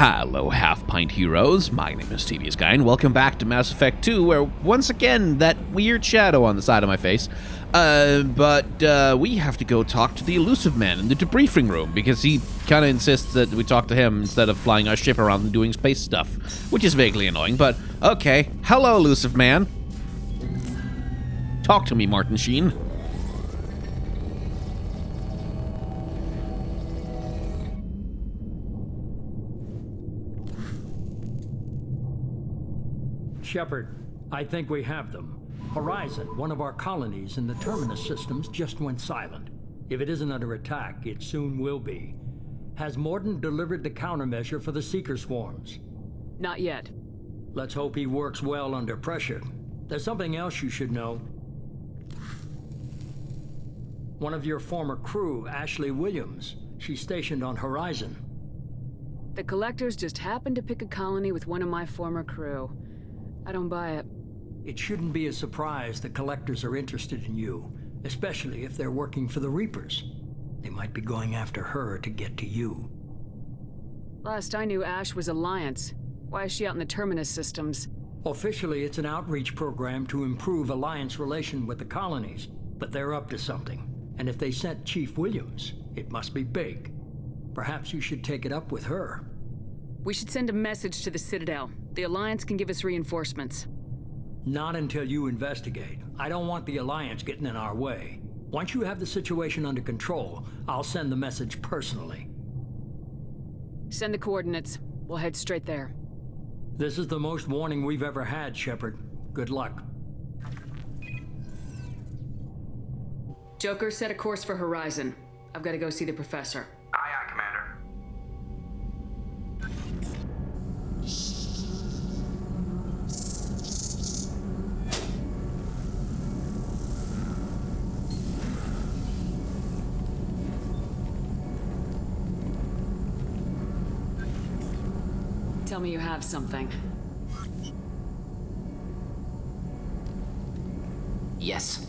Hello, Half-Pint Heroes. My name is Devious Guy, and welcome back to Mass Effect 2, where, once again, that weird shadow on the side of my face. But we have to go talk to the Illusive Man in the debriefing room, because he kind of insists that we talk to him instead of flying our ship around and doing space stuff, which is vaguely annoying, but okay. Hello, Illusive Man. Talk to me, Martin Sheen. Shepard, I think we have them. Horizon, one of our colonies in the Terminus systems, just went silent. If it isn't under attack, it soon will be. Has Mordin delivered the countermeasure for the Seeker swarms? Not yet. Let's hope he works well under pressure. There's something else you should know. One of your former crew, Ashley Williams, she's stationed on Horizon. The Collectors just happened to pick a colony with one of my former crew. I don't buy it. It shouldn't be a surprise the Collectors are interested in you, especially if they're working for the Reapers. They might be going after her to get to you. Last I knew, Ash was Alliance. Why is she out in the Terminus systems? Officially, it's an outreach program to improve Alliance relation with the colonies, but they're up to something. And if they sent Chief Williams, it must be big. Perhaps you should take it up with her. We should send a message to the Citadel. The Alliance can give us reinforcements. Not until you investigate. I don't want the Alliance getting in our way. Once you have the situation under control, I'll send the message personally. Send the coordinates. We'll head straight there. This is the most warning we've ever had, Shepard. Good luck. Joker, set a course for Horizon. I've got to go see the Professor. Aye, aye, Commander. Tell me you have something. Yes.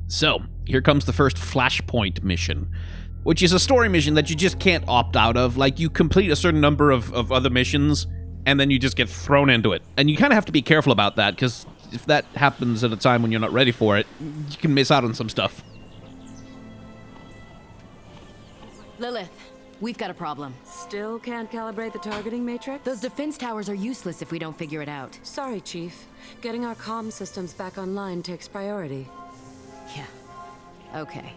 So, here comes the first Flashpoint mission, which is a story mission that you just can't opt out of. Like, you complete a certain number of other missions, and then you just get thrown into it. And you kind of have to be careful about that, because if that happens at a time when you're not ready for it, you can miss out on some stuff. Lilith, we've got a problem. Still can't calibrate the targeting matrix? Those defense towers are useless if we don't figure it out. Sorry, Chief. Getting our comm systems back online takes priority. Yeah. Okay.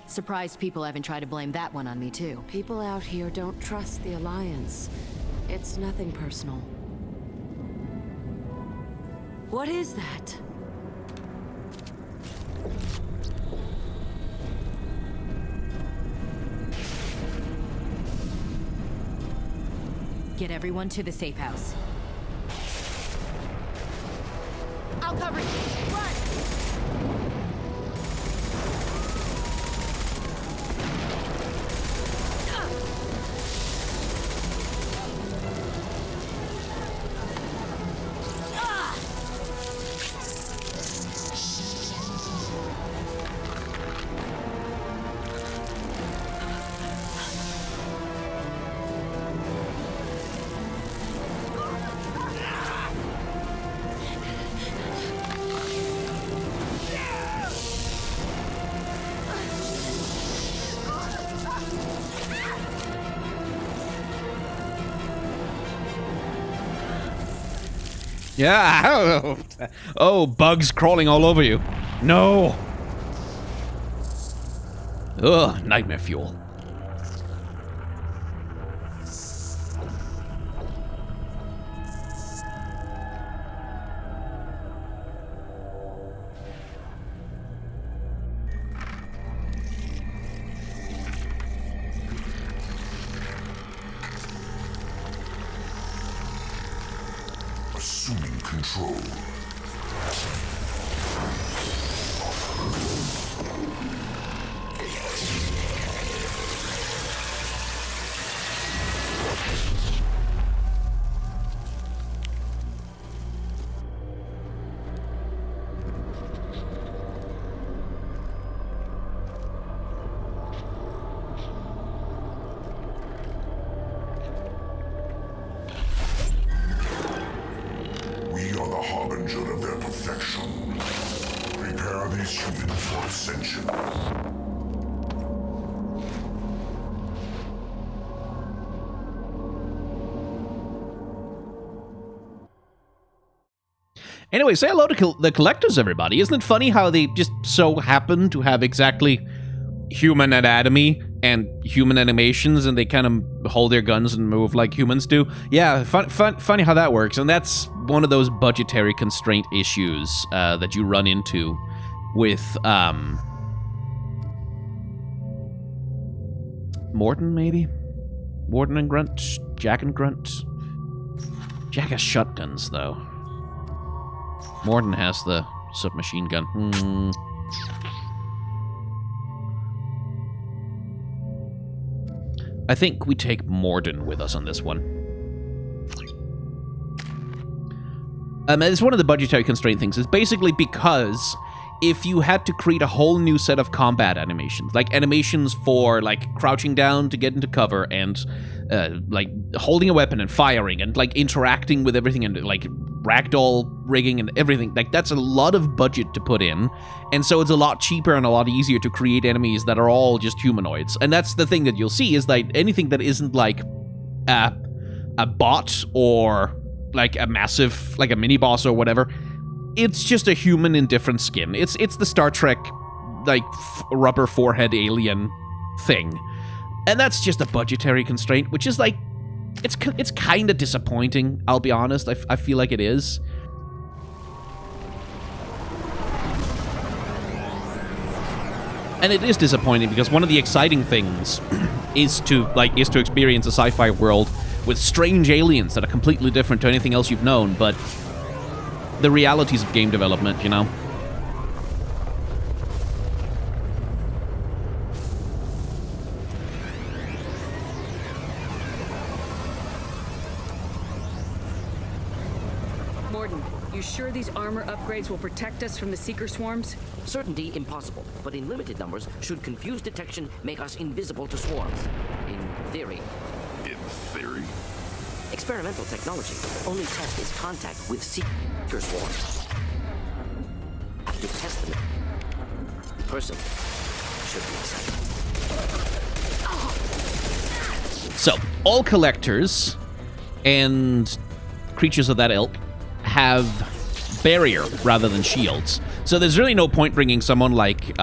Surprised people haven't tried to blame that one on me, too. People out here don't trust the Alliance. It's nothing personal. What is that? Get everyone to the safe house. I'll cover you. Run! Yeah. Oh, bugs crawling all over you. No. Ugh, nightmare fuel. Assuming control. danger of their perfection. Prepare these humans for ascension. Anyway, say hello to the collectors, everybody. Isn't it funny how they just so happen to have exactly human anatomy and human animations, and they kind of hold their guns and move like humans do? Yeah, funny how that works. And that's one of those budgetary constraint issues that you run into with Mordin, maybe? Mordin and Grunt? Jak and Grunt? Jak has shotguns, though. Mordin has the submachine gun. I think we take Mordin with us on this one. It's one of the budgetary constraint things. It's basically because if you had to create a whole new set of combat animations, like animations for like crouching down to get into cover and like holding a weapon and firing and like interacting with everything and like ragdoll rigging and everything, like that's a lot of budget to put in, and so it's a lot cheaper and a lot easier to create enemies that are all just humanoids. And that's the thing that you'll see is that anything that isn't like a bot or like a massive, like a mini boss or whatever, it's just a human in different skin. It's the Star Trek like rubber forehead alien thing, and that's just a budgetary constraint, which is like it's kind of disappointing, I'll be honest. I feel like it is. And it is disappointing because one of the exciting things is to experience a sci-fi world with strange aliens that are completely different to anything else you've known, but the realities of game development, you know. You sure these armor upgrades will protect us from the Seeker swarms? Certainty impossible, but in limited numbers, should confused detection make us invisible to swarms. In theory. In theory? Experimental technology. Only test is contact with Seeker swarms. To test them, the person should be excited. So, all collectors and creatures of that ilk have barrier rather than shields. So there's really no point bringing someone like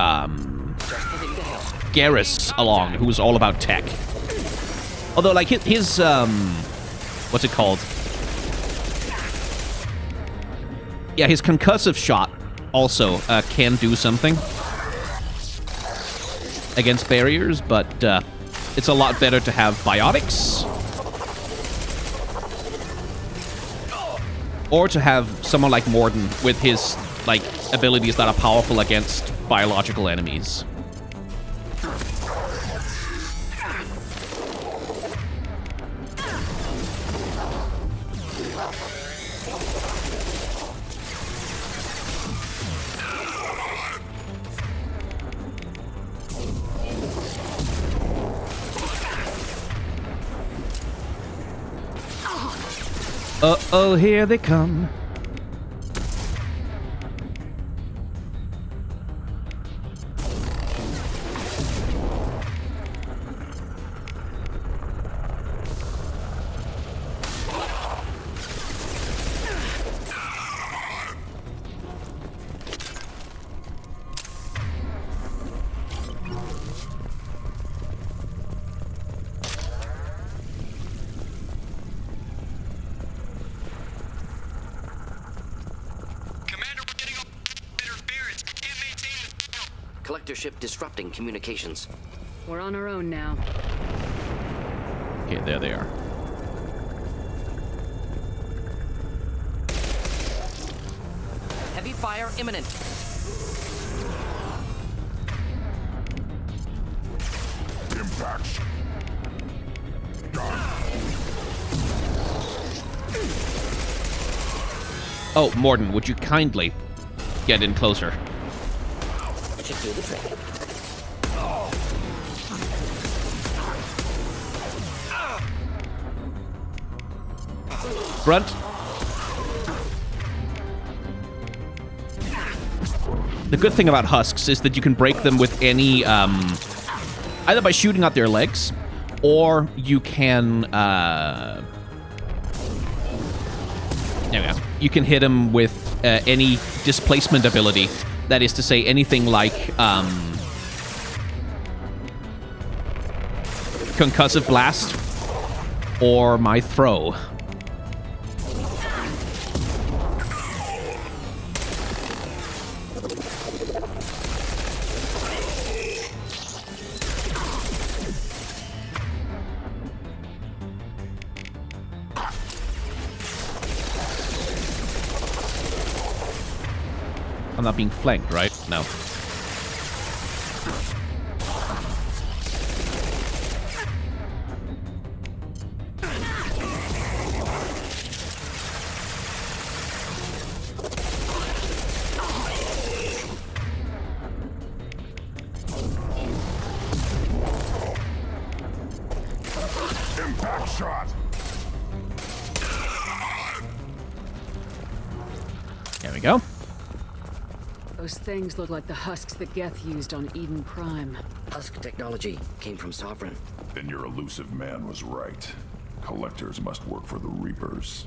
Garrus along, who's all about tech. Although, like, his what's it called? Yeah, his concussive shot also can do something against barriers, but it's a lot better to have biotics. Or to have someone like Mordin with his, like, abilities that are powerful against biological enemies. Uh-oh, here they come. Collector ship disrupting communications. We're on our own now. Okay, there they are. Heavy fire imminent. Impact. Oh, Mordin, would you kindly get in closer? Should do the trick. Grunt. the good thing about husks is that you can break them with any, either by shooting out their legs, or you can, there we go. You can hit them with any displacement ability. That is to say, anything like, Concussive Blast, or my throw. I'm not being flanked, right? No. Impact shot. There we go. Those things look like the husks that Geth used on Eden Prime. Husk technology came from Sovereign. Then your elusive man was right. Collectors must work for the Reapers.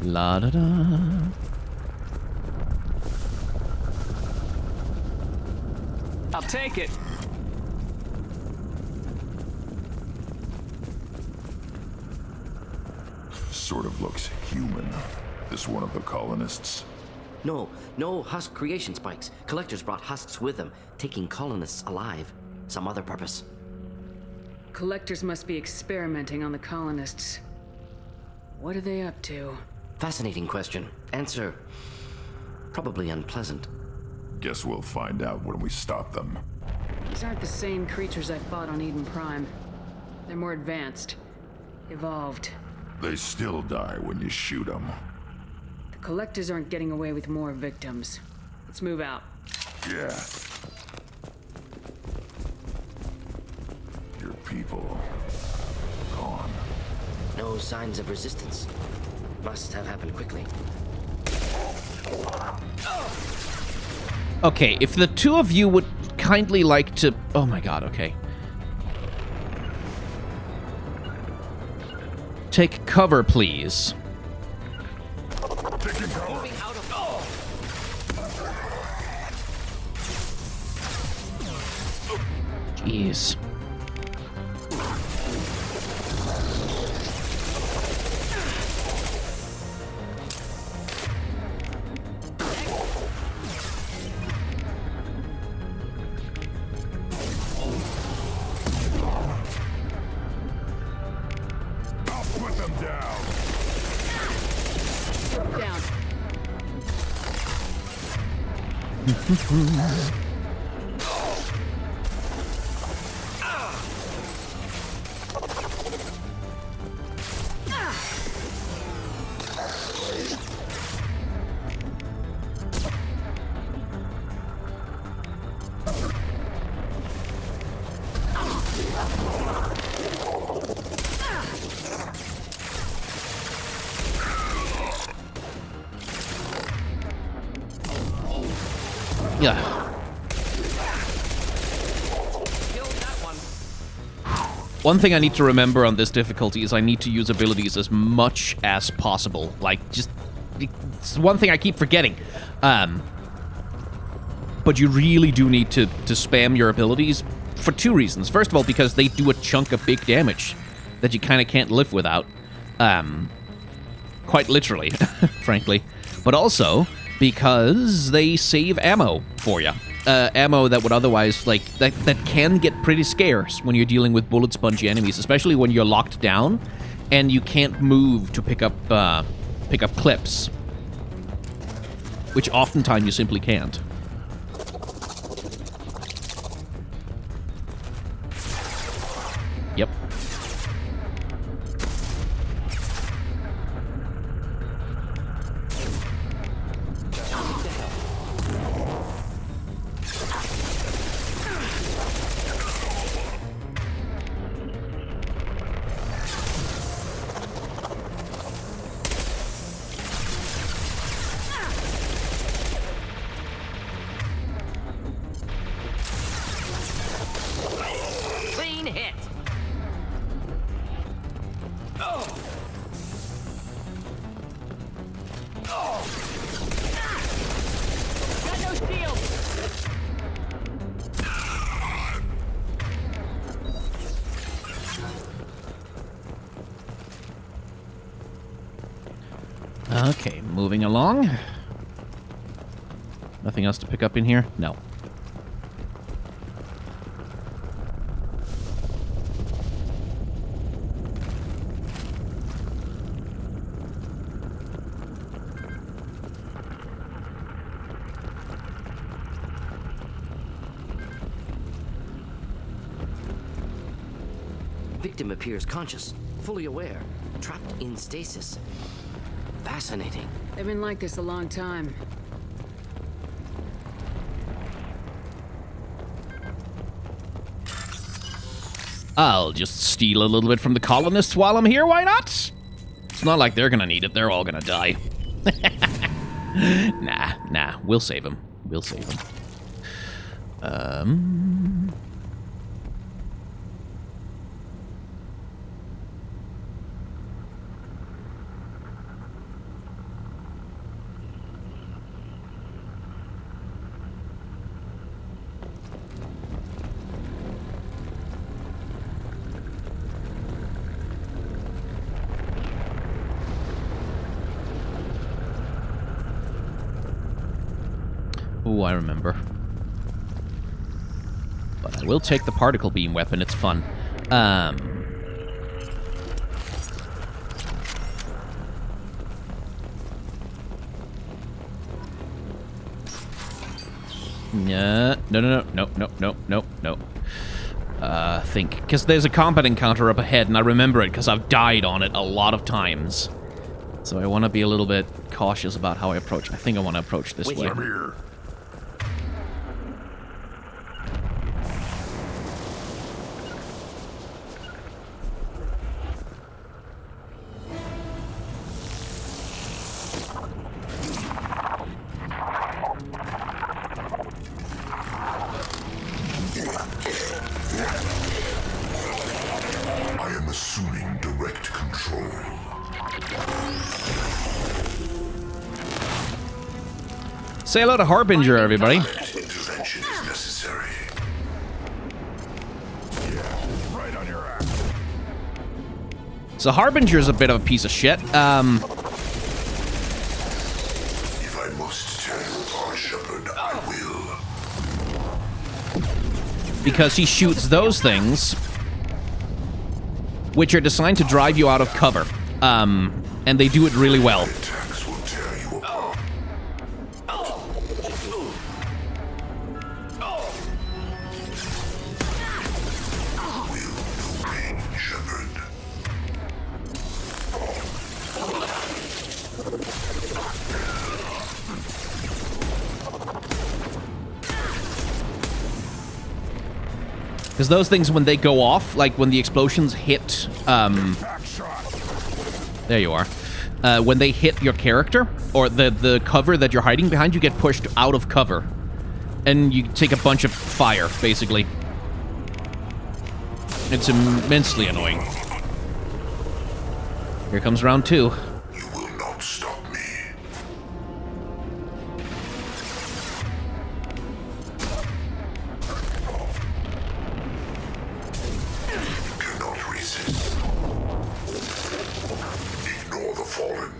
La da da. I'll take it. Sort of looks human. This one of the colonists? No Husk creation spikes. Collectors brought husks with them, taking colonists alive. Some other purpose. Collectors must be experimenting on the colonists. What are they up to? Fascinating question. Answer, probably unpleasant. Guess we'll find out when we stop them. These aren't the same creatures I fought on Eden Prime. They're more advanced. Evolved. They still die when you shoot them. The collectors aren't getting away with more victims. Let's move out. Yeah. Your people gone. No signs of resistance. Must have happened quickly. Okay, if the two of you would kindly like to... Oh my god, okay. Take cover, please. Taking cover. Jeez. I'll put them down. Down. Yeah. One thing I need to remember on this difficulty is I need to use abilities as much as possible. Like, just... It's one thing I keep forgetting. But you really do need to spam your abilities for two reasons. First of all, because they do a chunk of big damage that you kind of can't live without. Quite literally, frankly. But also because they save ammo for you. Ammo that would otherwise, like, that can get pretty scarce when you're dealing with bullet spongy enemies, especially when you're locked down and you can't move to pick up clips, which oftentimes you simply can't. Yep. Okay, moving along. Nothing else to pick up in here? No. Victim appears conscious, fully aware, trapped in stasis. Fascinating. They've been like this a long time. I'll just steal a little bit from the colonists while I'm here, why not? It's not like they're gonna need it, they're all gonna die. Nah, we'll save them. We'll save them. Ooh, I remember. But I will take the particle beam weapon, it's fun. No. Think. Because there's a combat encounter up ahead, and I remember it because I've died on it a lot of times. So I want to be a little bit cautious about how I approach. I think I want to approach this way. I'm here. I am assuming direct control. Say hello to Harbinger, everybody. Intervention is necessary. Yeah, right on your ass. So Harbinger's a bit of a piece of shit. If I must tear you apart, Shepard, I will. Because he shoots those things, which are designed to drive you out of cover. And they do it really well. Attacks will tear you apart. Will no pain, Shepard. Because those things, when they go off, like when the explosions hit, there you are. When they hit your character, or the cover that you're hiding behind, you get pushed out of cover. And you take a bunch of fire, basically. It's immensely annoying. Here comes round 2. You will not stop me. You cannot resist. Ignore the fallen.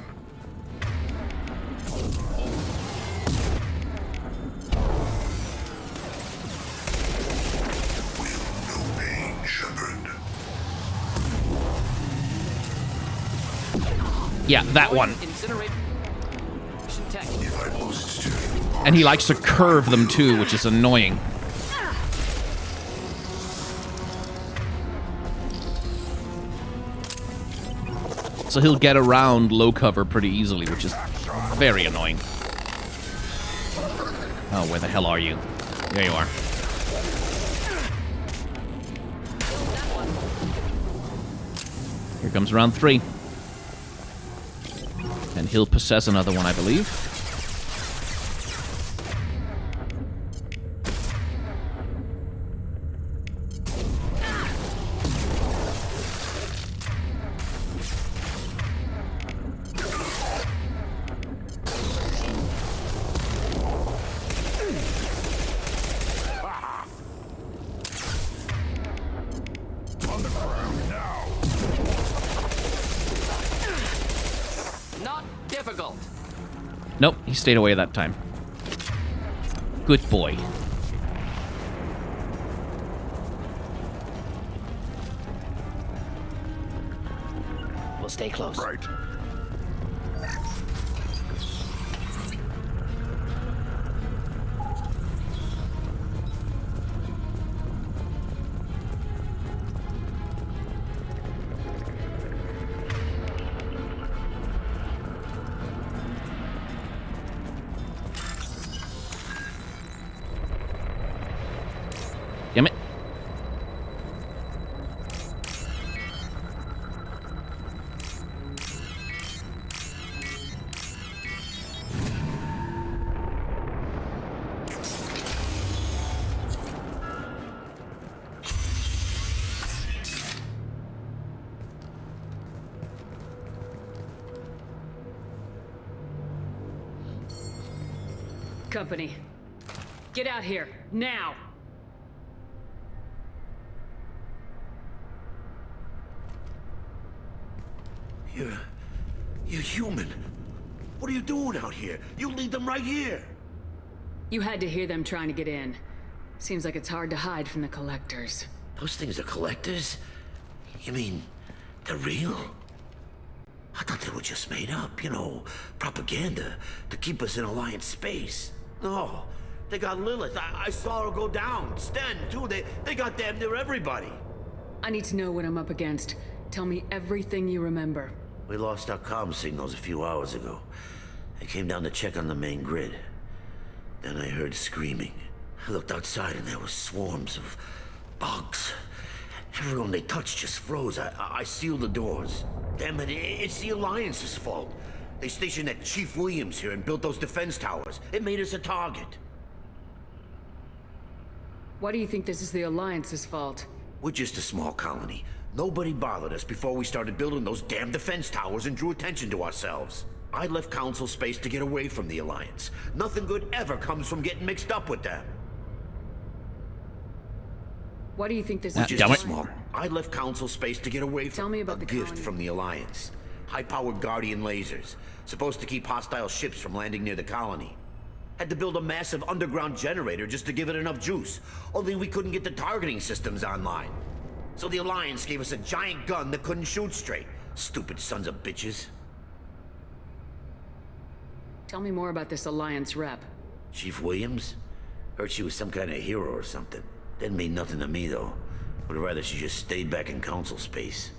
Will no pain, Shepard. Yeah, that one. Incineration tech. If I must tear you apart, And he likes to curve them too, which is annoying. So he'll get around low cover pretty easily, which is very annoying. Oh, where the hell are you? There you are. Here comes round 3. And he'll possess another one, I believe. on the ground now. Not difficult. Nope, he stayed away that time. Good boy. We'll stay close. Right. Damn it. Company. Get out here, now! You're human. What are you doing out here? You lead them right here. You had to hear them trying to get in. Seems like it's hard to hide from the collectors. Those things are collectors? You mean, they're real? I thought they were just made up, you know, propaganda to keep us in Alliance space. No, they got Lilith. I saw her go down. Sten, too. They got damn near everybody. I need to know what I'm up against. Tell me everything you remember. We lost our comm signals a few hours ago. I came down to check on the main grid. Then I heard screaming. I looked outside and there were swarms of bugs. Everyone they touched just froze. I sealed the doors. Damn it, it's the Alliance's fault. They stationed that Chief Williams here and built those defense towers. It made us a target. Why do you think this is the Alliance's fault? We're just a small colony. Nobody bothered us before we started building those damn defense towers and drew attention to ourselves. I left Council space to get away from the Alliance. Nothing good ever comes from getting mixed up with them. Why do you think this We're is just a small. I left Council space to get away from Tell me about the gift colony. from the Alliance. High-powered Guardian lasers, supposed to keep hostile ships from landing near the colony. Had to build a massive underground generator just to give it enough juice. Only we couldn't get the targeting systems online. So the Alliance gave us a giant gun that couldn't shoot straight. Stupid sons of bitches. Tell me more about this Alliance rep. Chief Williams? Heard she was some kind of hero or something. Didn't mean nothing to me, though. Would rather she just stayed back in Council space.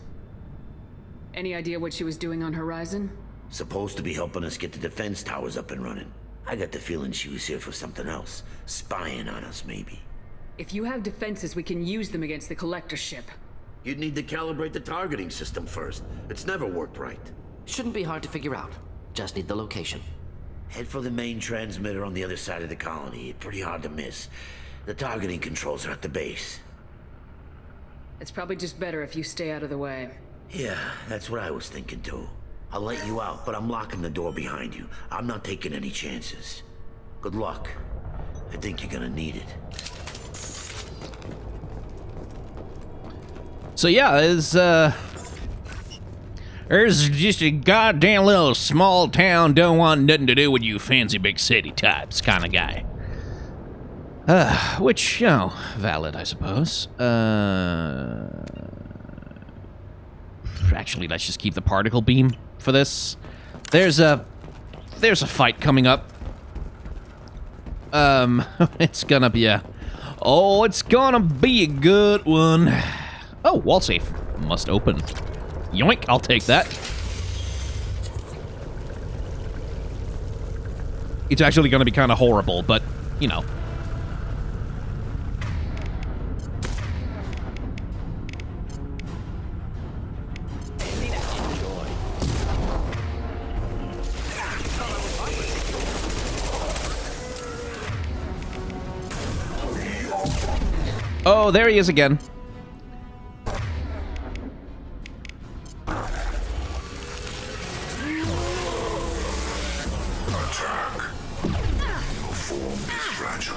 Any idea what she was doing on Horizon? Supposed to be helping us get the defense towers up and running. I got the feeling she was here for something else. Spying on us, maybe. If you have defenses, we can use them against the Collector ship. You'd need to calibrate the targeting system first. It's never worked right. Shouldn't be hard to figure out. Just need the location. Head for the main transmitter on the other side of the colony. Pretty hard to miss. The targeting controls are at the base. It's probably just better if you stay out of the way. Yeah, that's what I was thinking too. I'll let you out, but I'm locking the door behind you. I'm not taking any chances. Good luck. I think you're gonna need it. So yeah, there's just a goddamn little small town, don't want nothing to do with you fancy big city types kind of guy. Which, you know, valid, I suppose. Actually, let's just keep the particle beam for this. There's a fight coming up. It's gonna be a good one. Oh, wall safe must open. Yoink, I'll take that. It's actually gonna be kind of horrible, but, you know. Oh, there he is again. Attack. Your form is fragile.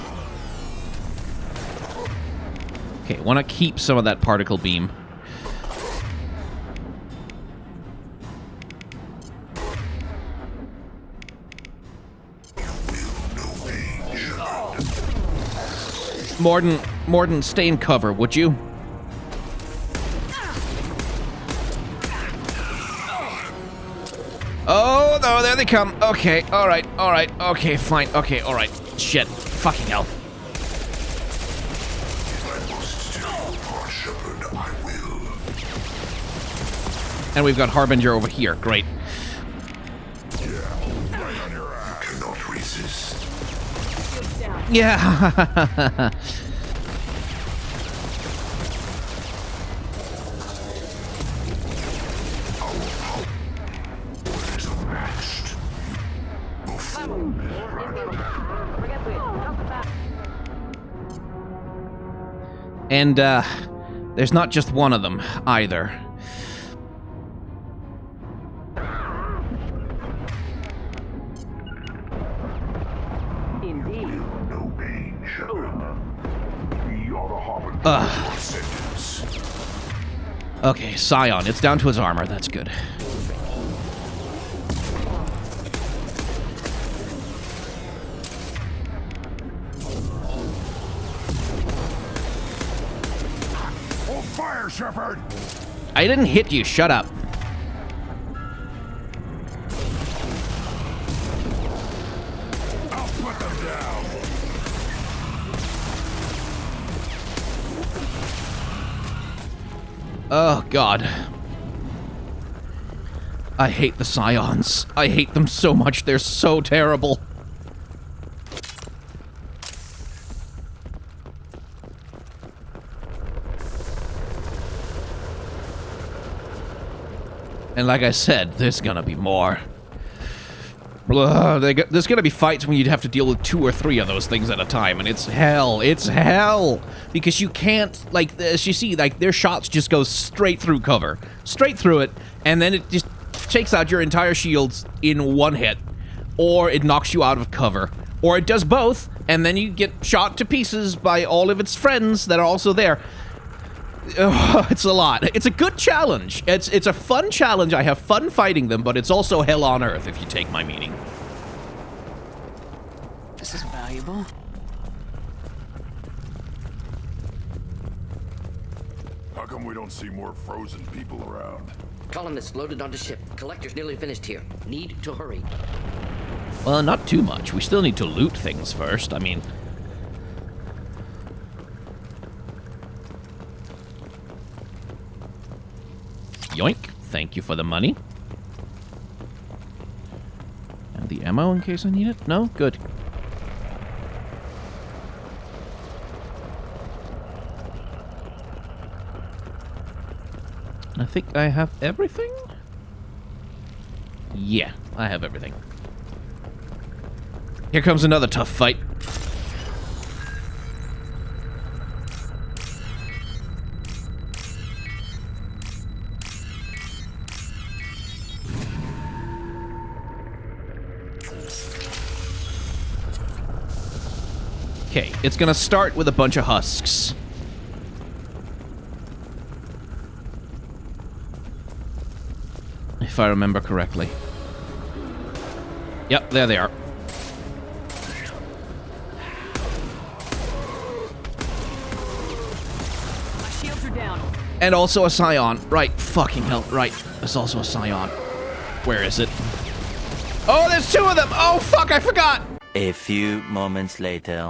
Okay, want to keep some of that particle beam. Mordin, stay in cover, would you? Oh, no, there they come. Okay, alright, okay, fine, okay, alright. Shit, fucking hell. And we've got Harbinger over here, great. Cannot resist. Yeah. And, there's not just one of them, either. Indeed. No pain, Shepard. We are the harbinger of your sentence. Okay, Scion, it's down to his armor, that's good. Fire, Shepard! I didn't hit you, shut up. I'll put them down. Oh, God. I hate the Scions. I hate them so much, they're so terrible. And like I said, there's gonna be more. There's gonna be fights when you'd have to deal with 2 or 3 of those things at a time, and it's hell. It's hell! Because you can't, like, as you see, like, their shots just go straight through cover. Straight through it, and then it just takes out your entire shields in one hit. Or it knocks you out of cover. Or it does both, and then you get shot to pieces by all of its friends that are also there. It's a lot. It's a good challenge. It's a fun challenge. I have fun fighting them, but it's also hell on earth, if you take my meaning. This is valuable. How come we don't see more frozen people around? Colonists loaded onto ship. Collector's nearly finished here. Need to hurry. Well, not too much. We still need to loot things first. I mean... Yoink. Thank you for the money. And the ammo in case I need it? No? Good. I think I have everything? Yeah, I have everything. Here comes another tough fight. Okay, it's gonna start with a bunch of husks. If I remember correctly. Yep, there they are. My shields are down. And also a Scion. Right, fucking hell, right. There's also a Scion. Where is it? Oh, there's 2 of them! Oh, fuck, I forgot! A few moments later.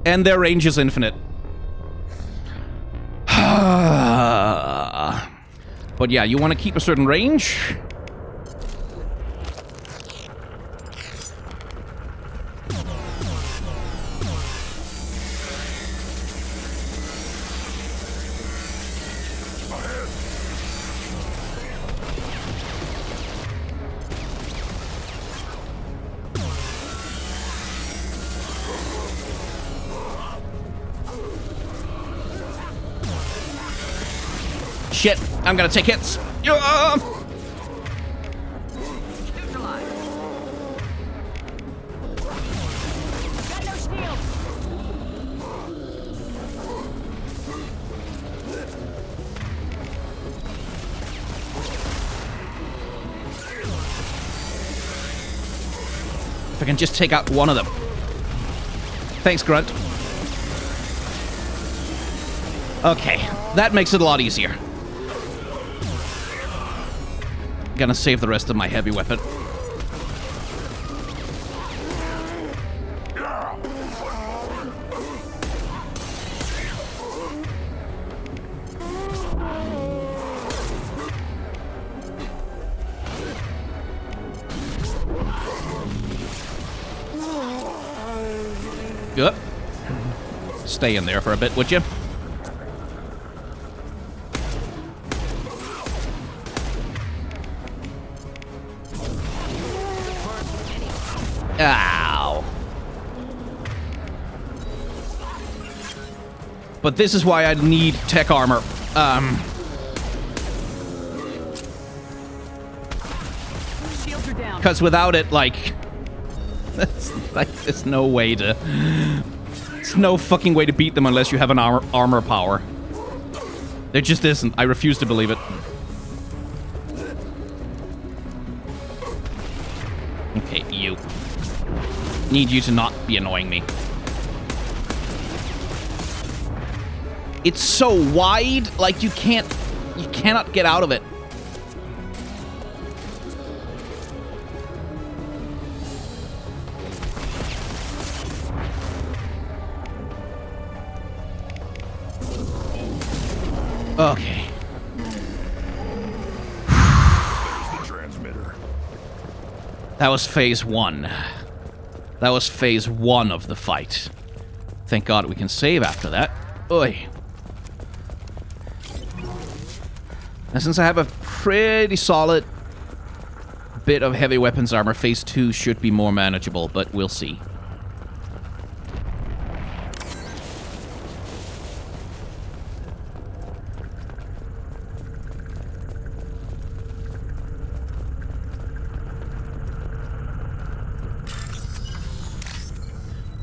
And their range is infinite. But yeah, you want to keep a certain range. Shit, I'm gonna take hits. Got no shields. If I can just take out one of them. Thanks, Grunt. Okay, that makes it a lot easier. Gonna save the rest of my heavy weapon. Good. Stay in there for a bit, would you? Ow. But this is why I need tech armor. Shields are down. Because without it, like, there's no way to... There's no fucking way to beat them unless you have an armor power. There just isn't. I refuse to believe it. Okay, you. Need you to not be annoying me. It's so wide, like you cannot get out of it. Okay. There's the transmitter. That was phase 1. That was phase 1 of the fight. Thank God we can save after that. Oi. And since I have a pretty solid bit of heavy weapons armor, phase 2 should be more manageable, but we'll see.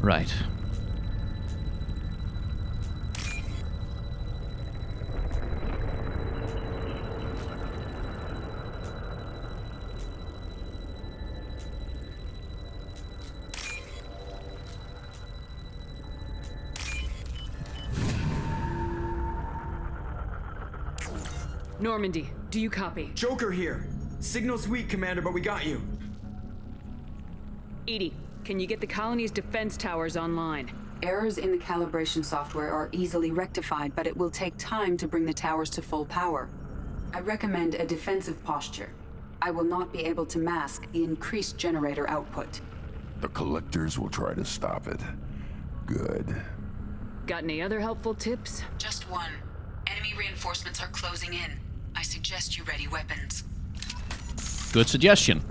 Right. Normandy, do you copy? Joker here. Signal's weak, Commander, but we got you. EDI, can you get the colony's defense towers online? Errors in the calibration software are easily rectified, but it will take time to bring the towers to full power. I recommend a defensive posture. I will not be able to mask the increased generator output. The Collectors will try to stop it. Good. Got any other helpful tips? Just one. Enemy reinforcements are closing in. I suggest you ready weapons. Good suggestion.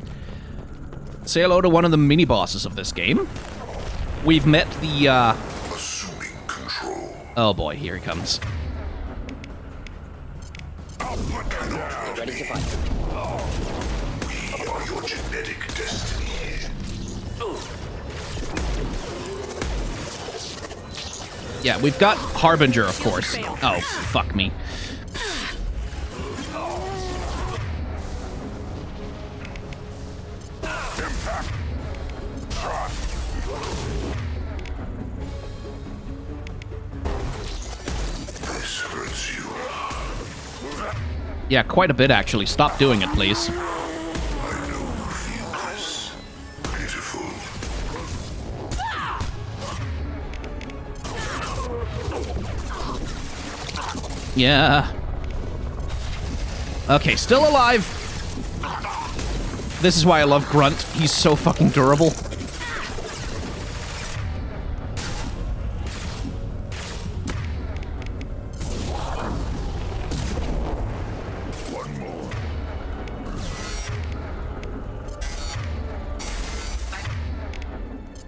Say hello to one of the mini-bosses of this game. We've met the, Assuming control. Oh boy, here he comes. Ready to fight. We are your genetic destiny. Yeah, we've got Harbinger, of course. Oh, fuck me. This hurts you. Yeah, quite a bit, actually. Stop doing it, please. I know you feel this. Pitiful. Yeah. Okay, still alive. This is why I love Grunt. He's so fucking durable. One more.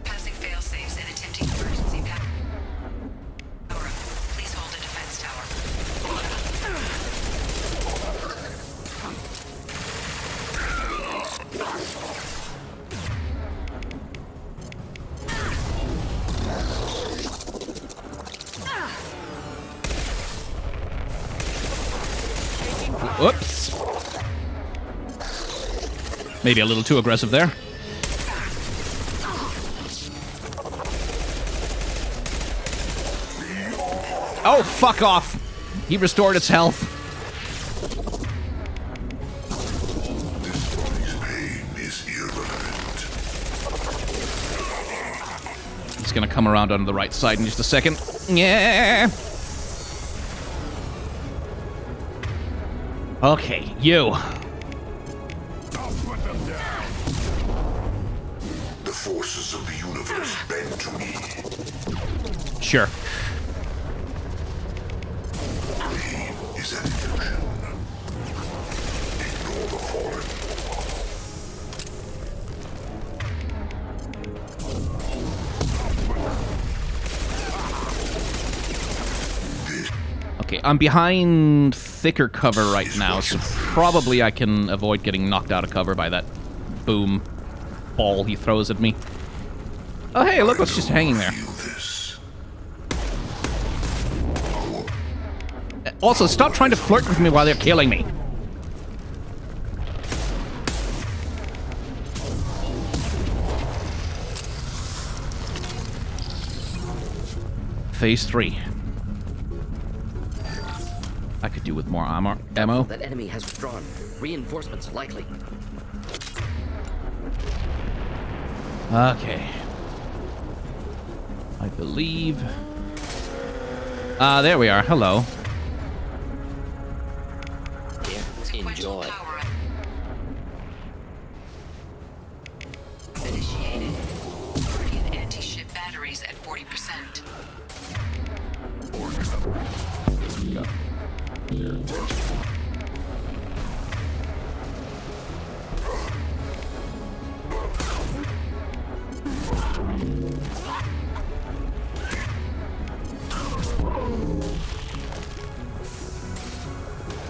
Passing fail-safes and attempting emergency power. Please hold a defense tower. Whoops. Maybe a little too aggressive there. Oh, fuck off. He restored its health. This body's pain is irrelevant. He's gonna come around on the right side in just a second. Yeah. Okay, you. The forces of the universe bend to me. Sure. Pain is an illusion. Ignore the fallen. Okay, I'm behind thicker cover right now, so probably I can avoid getting knocked out of cover by that boom ball he throws at me. Oh, hey, look what's just hanging there. Also, stop trying to flirt with me while they're killing me. Phase 3. I could do with more ammo. That enemy has withdrawn. Reinforcements likely. Okay. I believe... there we are. Hello. Here, enjoy. Initiated. Guardian anti-ship batteries at 40%.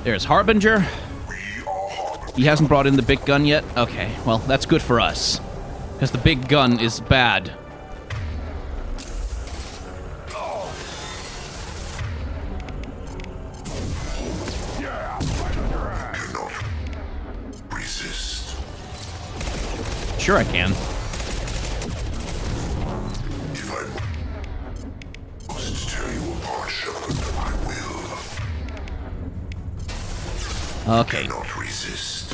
There's Harbinger. He hasn't brought in the big gun yet? Okay, well, that's good for us. Because the big gun is bad. Sure I can. If I must tear you apart, Shepard, I will. Okay. Cannot resist.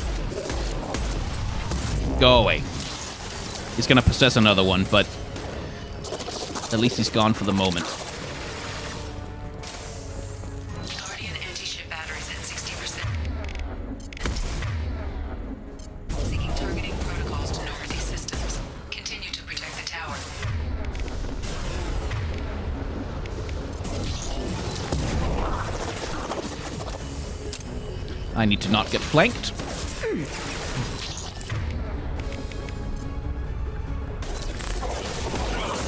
Go away. He's gonna possess another one, but at least he's gone for the moment. Guardian anti-ship batteries at 60%. Seeking targeting protocols to Normandy systems. Continue to protect the tower. I need to not get flanked.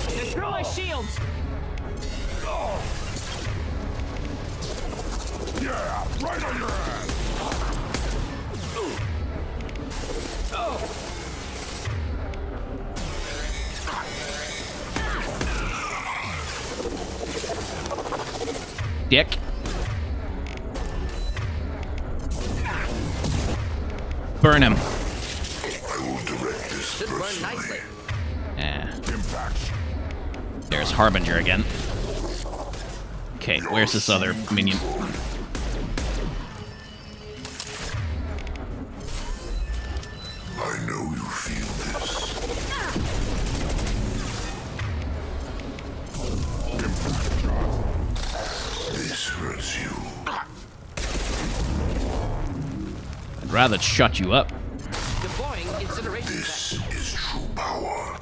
Destroy shields! Yeah, right on your ass. Dick. Burn him. I will direct this Should burn nicely. There's Harbinger again. Okay, where's this other minion? I know you feel this. This hurts you. I'd rather shut you up. Deploying incineration. This is true power.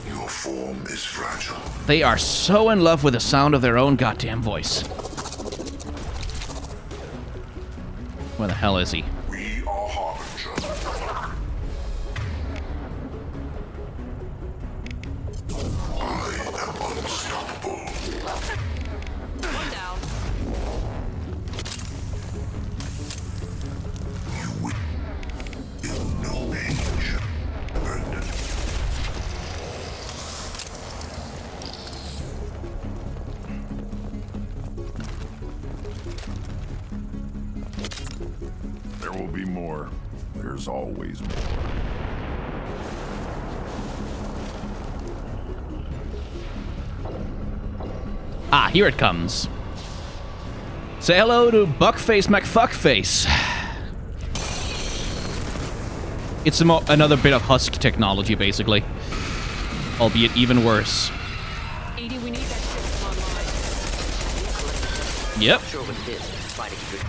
Your form is fragile. They are so in love with the sound of their own goddamn voice. Where the hell is he? We are Harbinger. I am unstoppable. One down. You will feel no pain, Shepard. There will be more. There's always more. Ah, here it comes. Say hello to Buckface McFuckface. It's another bit of Husk technology, basically. Albeit even worse. Edie, we need that system online. Yep. Sure what it is. Try to keep it.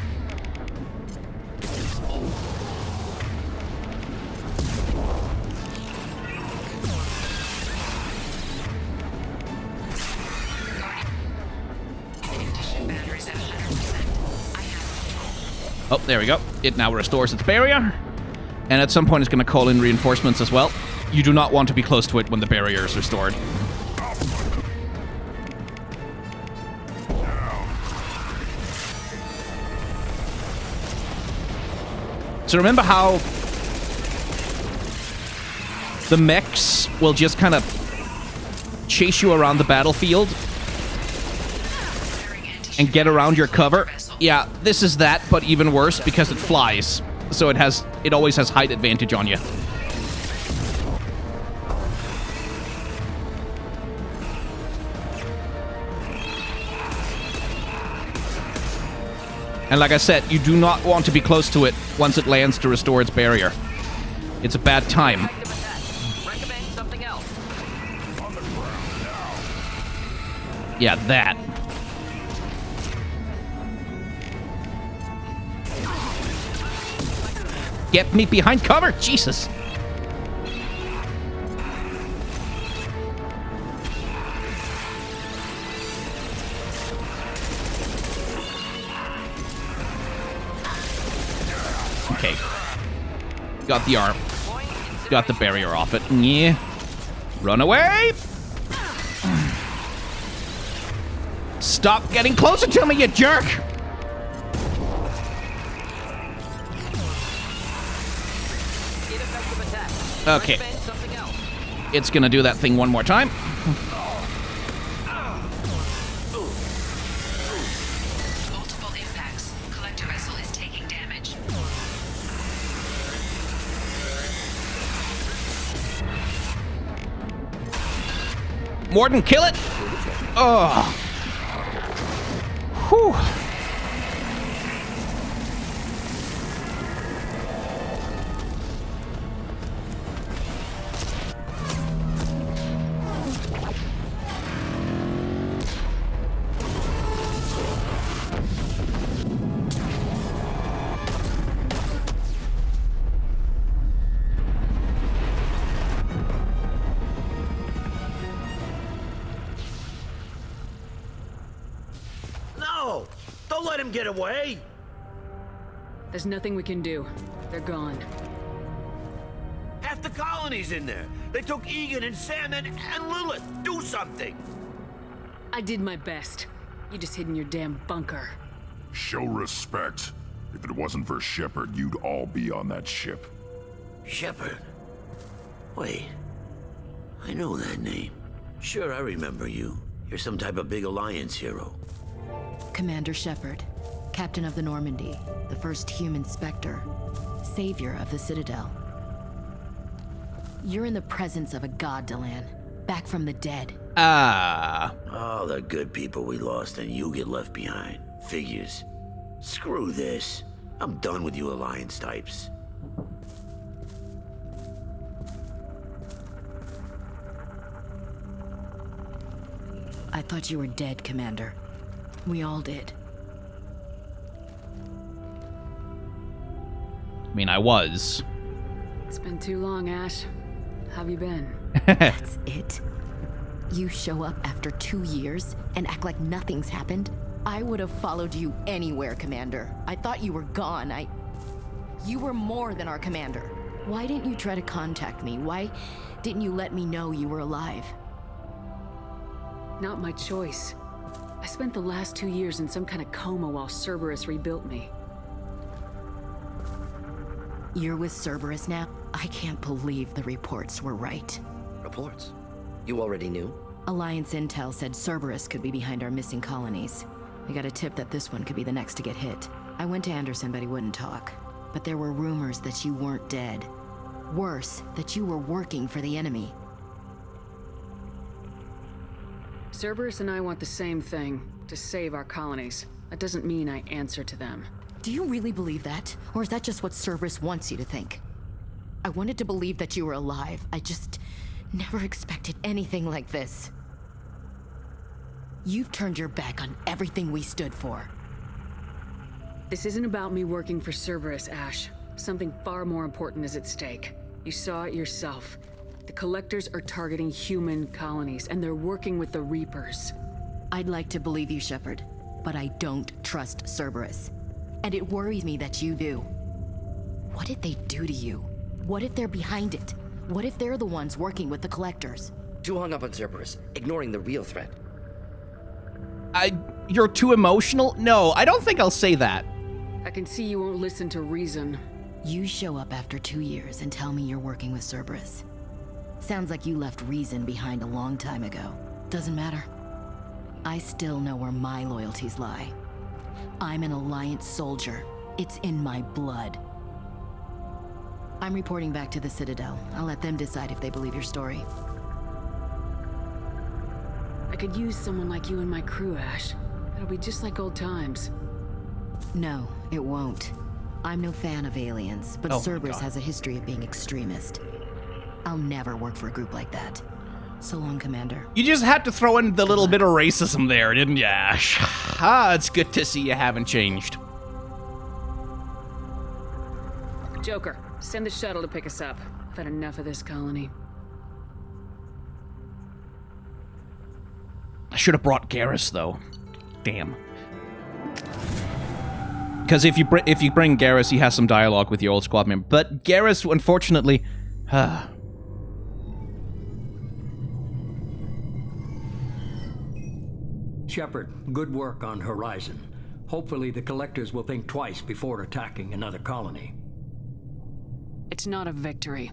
Oh, there we go. It now restores its barrier. And at some point it's going to call in reinforcements as well. You do not want to be close to it when the barrier is restored. So remember how the mechs will just kind of chase you around the battlefield and get around your cover? Yeah, this is that, but even worse because it flies. So it always has height advantage on you. And like I said, you do not want to be close to it once it lands to restore its barrier. It's a bad time. Yeah, that. Get me behind cover! Jesus! Okay. Got the arm. Got the barrier off it. Yeah. Run away! Stop getting closer to me, you jerk! Okay. It's gonna do that thing one more time. Multiple impacts. Collector vessel is taking damage. Mordin, kill it! Oh. Whew. No! Don't let him get away! There's nothing we can do. They're gone. Half the colony's in there. They took Egan and Sam and Lilith. Do something! I did my best. You just hid in your damn bunker. Show respect. If it wasn't for Shepard, you'd all be on that ship. Shepard? Wait. I know that name. Sure, I remember you. You're some type of big Alliance hero. Commander Shepard, Captain of the Normandy, the first human Spectre, savior of the Citadel. You're in the presence of a god, Delan, back from the dead. Ah. All the good people we lost and you get left behind. Figures. Screw this. I'm done with you Alliance types. I thought you were dead, Commander. We all did. I mean, I was. It's been too long, Ash. How have you been? That's it? You show up after 2 years and act like nothing's happened? I would have followed you anywhere, Commander. I thought you were gone. You were more than our commander. Why didn't you try to contact me? Why didn't you let me know you were alive? Not my choice. I spent the last 2 years in some kind of coma while Cerberus rebuilt me. You're with Cerberus now? I can't believe the reports were right. Reports? You already knew? Alliance intel said Cerberus could be behind our missing colonies. I got a tip that this one could be the next to get hit. I went to Anderson, but he wouldn't talk. But there were rumors that you weren't dead. Worse, that you were working for the enemy. Cerberus and I want the same thing, to save our colonies. That doesn't mean I answer to them. Do you really believe that? Or is that just what Cerberus wants you to think? I wanted to believe that you were alive. I just never expected anything like this. You've turned your back on everything we stood for. This isn't about me working for Cerberus, Ash. Something far more important is at stake. You saw it yourself. The Collectors are targeting human colonies, and they're working with the Reapers. I'd like to believe you, Shepard, but I don't trust Cerberus. And it worries me that you do. What did they do to you? What if they're behind it? What if they're the ones working with the Collectors? Too hung up on Cerberus, ignoring the real threat. You're too emotional? No, I don't think I'll say that. I can see you won't listen to reason. You show up after 2 years and tell me you're working with Cerberus. Sounds like you left reason behind a long time ago. Doesn't matter. I still know where my loyalties lie. I'm an Alliance soldier. It's in my blood. I'm reporting back to the Citadel. I'll let them decide if they believe your story. I could use someone like you in my crew, Ash. It'll be just like old times. No, it won't. I'm no fan of aliens, but Cerberus has a history of being extremist. I'll never work for a group like that. So long, Commander. You just had to throw in the little bit of racism there, didn't you, Ash? It's good to see you haven't changed. Joker, send the shuttle to pick us up. I've had enough of this colony. I should have brought Garrus, though. Damn. Because if you bring Garrus, he has some dialogue with your old squad member. But Garrus, unfortunately... Shepard, good work on Horizon. Hopefully the Collectors will think twice before attacking another colony. It's not a victory.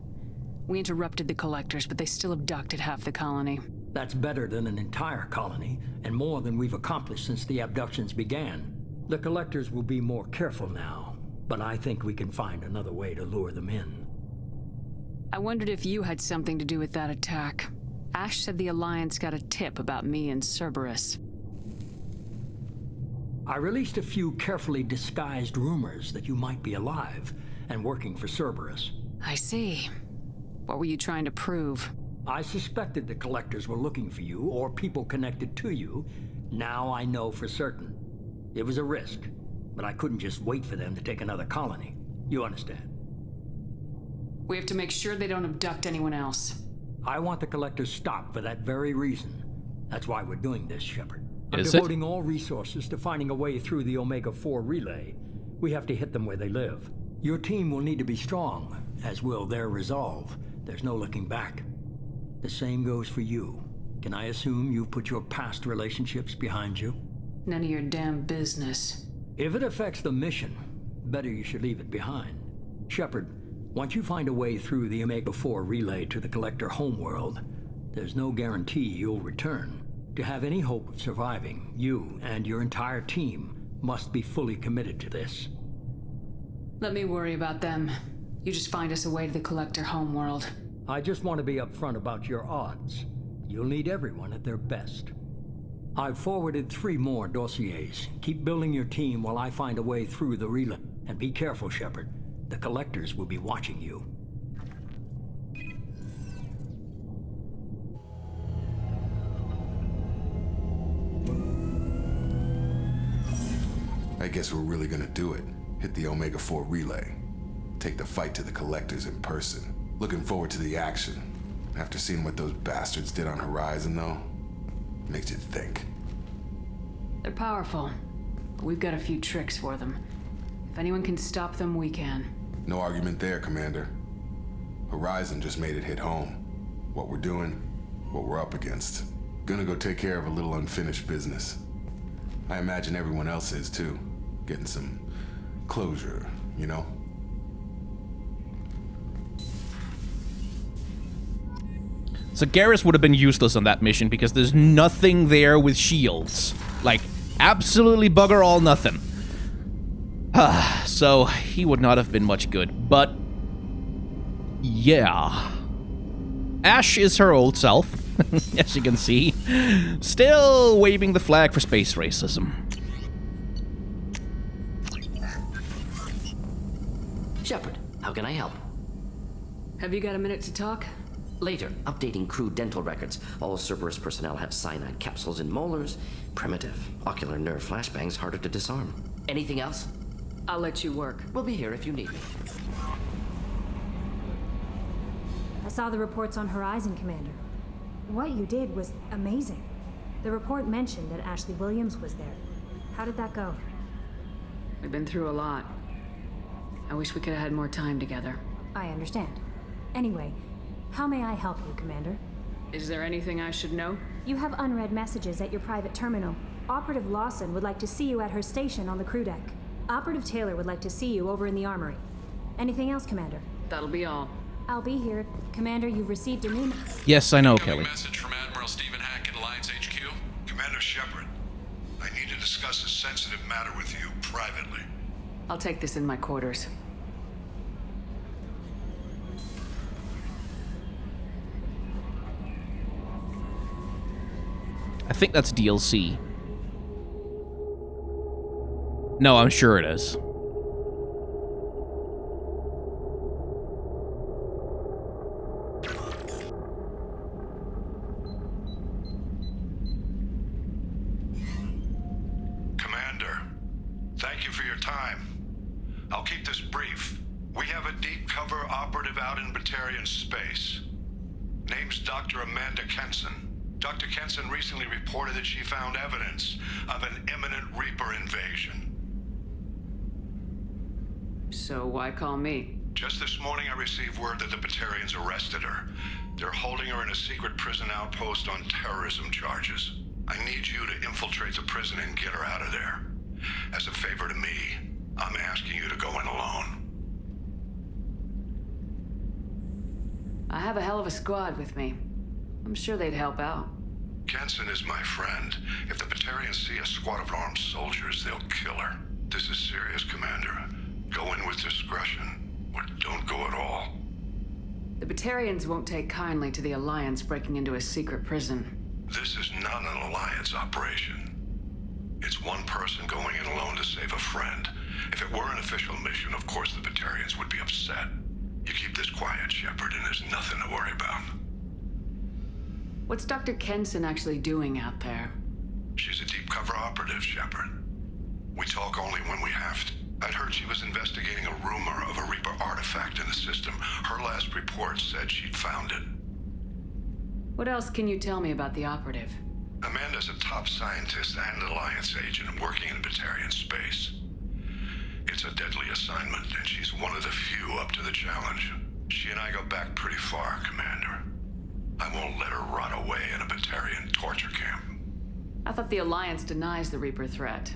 We interrupted the Collectors, but they still abducted half the colony. That's better than an entire colony, and more than we've accomplished since the abductions began. The Collectors will be more careful now, but I think we can find another way to lure them in. I wondered if you had something to do with that attack. Ash said the Alliance got a tip about me and Cerberus. I released a few carefully disguised rumors that you might be alive and working for Cerberus. I see. What were you trying to prove? I suspected the Collectors were looking for you or people connected to you. Now I know for certain. It was a risk, but I couldn't just wait for them to take another colony. You understand? We have to make sure they don't abduct anyone else. I want the Collectors stopped for that very reason. That's why we're doing this, Shepard. I'm Is devoting all resources to finding a way through the Omega-4 relay. We have to hit them where they live. Your team will need to be strong, as will their resolve. There's no looking back. The same goes for you. Can I assume you've put your past relationships behind you? None of your damn business. If it affects the mission, better you should leave it behind. Shepard, once you find a way through the Omega-4 relay to the Collector homeworld, there's no guarantee you'll return. To have any hope of surviving, you and your entire team must be fully committed to this. Let me worry about them. You just find us a way to the Collector homeworld. I just want to be upfront about your odds. You'll need everyone at their best. I've forwarded 3 more dossiers. Keep building your team while I find a way through the relay. And be careful, Shepard. The Collectors will be watching you. I guess we're really gonna do it. Hit the Omega-4 relay. Take the fight to the Collectors in person. Looking forward to the action. After seeing what those bastards did on Horizon, though, makes you think. They're powerful. But we've got a few tricks for them. If anyone can stop them, we can. No argument there, Commander. Horizon just made it hit home. What we're doing, what we're up against. Gonna go take care of a little unfinished business. I imagine everyone else is too. Getting some closure, you know? So Garrus would have been useless on that mission because there's nothing there with shields. Like, absolutely bugger all nothing. So he would not have been much good, but yeah. Ash is her old self. as you can see. Still waving the flag for space racism. Shepard, how can I help? Have you got a minute to talk? Later, updating crew dental records. All Cerberus personnel have cyanide capsules in molars. Primitive. Ocular nerve flashbangs harder to disarm. Anything else? I'll let you work. We'll be here if you need me. I saw the reports on Horizon, Commander. What you did was amazing. The report mentioned that Ashley Williams was there. How did that go? We've been through a lot. I wish we could have had more time together. I understand. Anyway, how may I help you, Commander? Is there anything I should know? You have unread messages at your private terminal. Operative Lawson would like to see you at her station on the crew deck. Operative Taylor would like to see you over in the armory. Anything else, Commander? That'll be all. I'll be here. Commander, you've received a new... Yes, I know, Kelly. Message from Admiral Stephen Hackett, Alliance HQ. Commander Shepard, I need to discuss a sensitive matter with you privately. I'll take this in my quarters. I think that's DLC. No, I'm sure it is. Commander, thank you for your time. I'll keep this brief. We have a deep cover operative out in Batarian space. Name's Dr. Amanda Kenson. Dr. Kenson recently reported that she found evidence of an imminent Reaper invasion. So why call me? Just this morning I received word that the Batarians arrested her. They're holding her in a secret prison outpost on terrorism charges. I need you to infiltrate the prison and get her out of there. As a favor to me, I'm asking you to go in alone. I have a hell of a squad with me. I'm sure they'd help out. Kenson is my friend. If the Batarians see a squad of armed soldiers, they'll kill her. This is serious, Commander. Go in with discretion, or don't go at all. The Batarians won't take kindly to the Alliance breaking into a secret prison. This is not an Alliance operation. It's one person going in alone to save a friend. If it were an official mission, of course the Batarians would be upset. You keep this quiet, Shepard, and there's nothing to worry about. What's Dr. Kenson actually doing out there? She's a deep cover operative, Shepard. We talk only when we have to. I'd heard she was investigating a rumor of a Reaper artifact in the system. Her last report said she'd found it. What else can you tell me about the operative? Amanda's a top scientist and Alliance agent working in Batarian space. It's a deadly assignment, and she's one of the few up to the challenge. She and I go back pretty far, Commander. I won't let her rot away in a Batarian torture camp. I thought the Alliance denies the Reaper threat.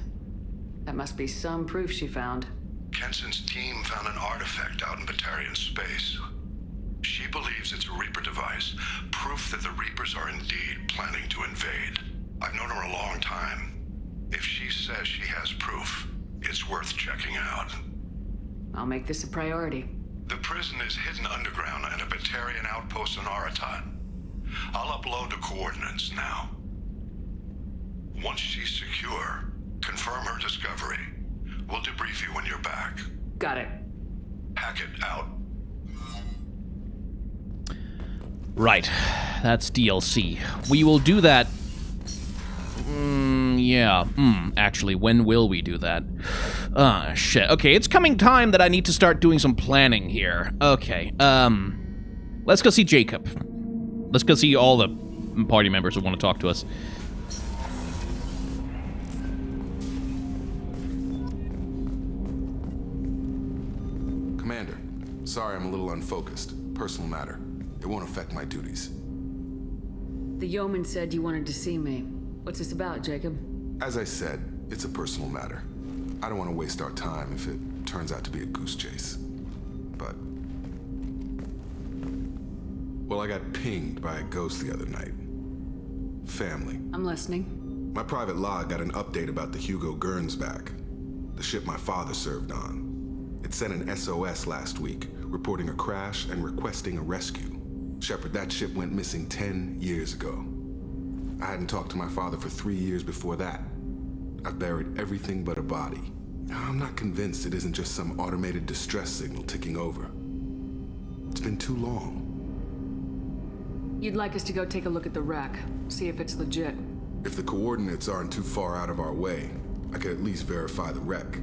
That must be some proof she found. Kenson's team found an artifact out in Batarian space. She believes it's a Reaper device, proof that the Reapers are indeed planning to invade. I've known her a long time. If she says she has proof, it's worth checking out. I'll make this a priority. The prison is hidden underground in a Batarian outpost on Aratat. I'll upload the coordinates now. Once she's secure, confirm her discovery. We'll debrief you when you're back. Got it. Hackett out. Right. That's DLC. We will do that. Yeah. Actually, when will we do that? Shit. Okay, it's coming time that I need to start doing some planning here. Okay. Let's go see Jacob. Let's go see all the party members who want to talk to us. Commander, sorry I'm a little unfocused. Personal matter. It won't affect my duties. The yeoman said you wanted to see me. What's this about, Jacob? As I said, it's a personal matter. I don't want to waste our time if it turns out to be a goose chase. But... well, I got pinged by a ghost the other night. Family. I'm listening. My private log got an update about the Hugo Gernsback, the ship my father served on. It sent an SOS last week, reporting a crash and requesting a rescue. Shepard, that ship went missing 10 years ago. I hadn't talked to my father for 3 years before that. I've buried everything but a body. I'm not convinced it isn't just some automated distress signal ticking over. It's been too long. You'd like us to go take a look at the wreck, see if it's legit. If the coordinates aren't too far out of our way, I could at least verify the wreck.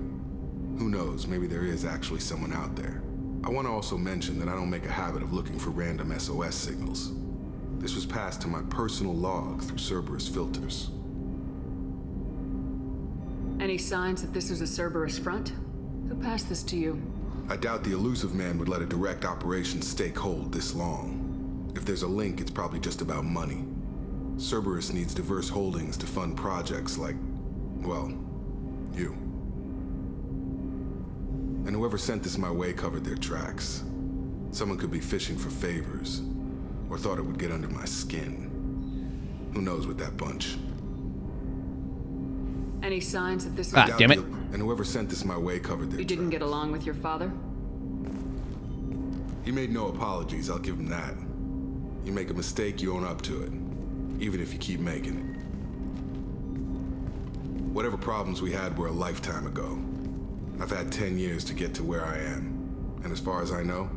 Who knows, maybe there is actually someone out there. I want to also mention that I don't make a habit of looking for random SOS signals. This was passed to my personal log through Cerberus filters. Any signs that this is a Cerberus front? Who passed this to you? I doubt the Illusive Man would let a direct operation stake hold this long. If there's a link, it's probably just about money. Cerberus needs diverse holdings to fund projects like, well, you. And whoever sent this my way covered their tracks. Someone could be fishing for favors, or thought it would get under my skin. Who knows with that bunch? Any signs that this is... Ah, damn it. And whoever sent this my way covered their You didn't get along with your father? He made no apologies, I'll give him that. You make a mistake, you own up to it. Even if you keep making it. Whatever problems we had were a lifetime ago. I've had 10 years to get to where I am. And as far as I know,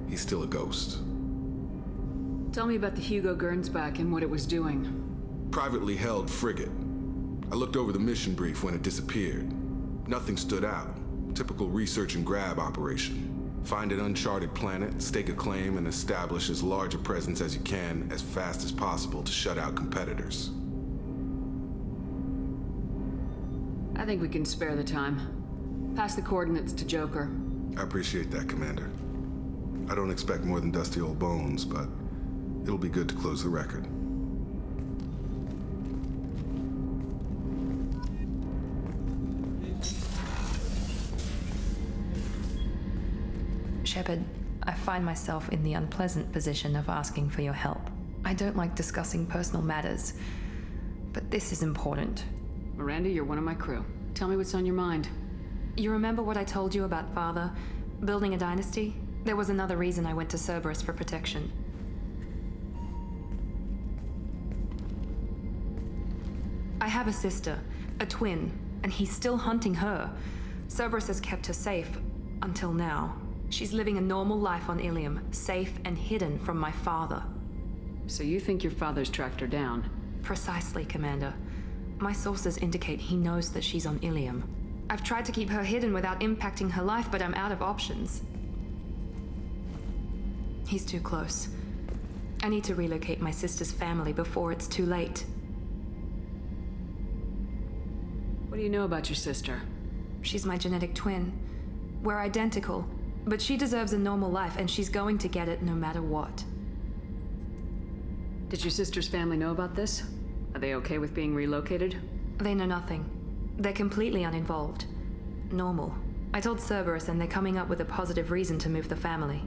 he's still a ghost. Tell me about the Hugo Gernsback and what it was doing. Privately held frigate. I looked over the mission brief when it disappeared. Nothing stood out. Typical research and grab operation. Find an uncharted planet, stake a claim, and establish as large a presence as you can as fast as possible to shut out competitors. I think we can spare the time. Pass the coordinates to Joker. I appreciate that, Commander. I don't expect more than dusty old bones, but it'll be good to close the record. Shepard, I find myself in the unpleasant position of asking for your help. I don't like discussing personal matters, but this is important. Miranda, you're one of my crew. Tell me what's on your mind. You remember what I told you about Father? Building a dynasty? There was another reason I went to Cerberus for protection. I have a sister, a twin, and he's still hunting her. Cerberus has kept her safe, until now. She's living a normal life on Ilium, safe and hidden from my father. So you think your father's tracked her down? Precisely, Commander. My sources indicate he knows that she's on Ilium. I've tried to keep her hidden without impacting her life, but I'm out of options. He's too close. I need to relocate my sister's family before it's too late. What do you know about your sister? She's my genetic twin. We're identical, but she deserves a normal life, and she's going to get it no matter what. Did your sister's family know about this? Are they okay with being relocated? They know nothing. They're completely uninvolved. Normal. I told Cerberus, and they're coming up with a positive reason to move the family.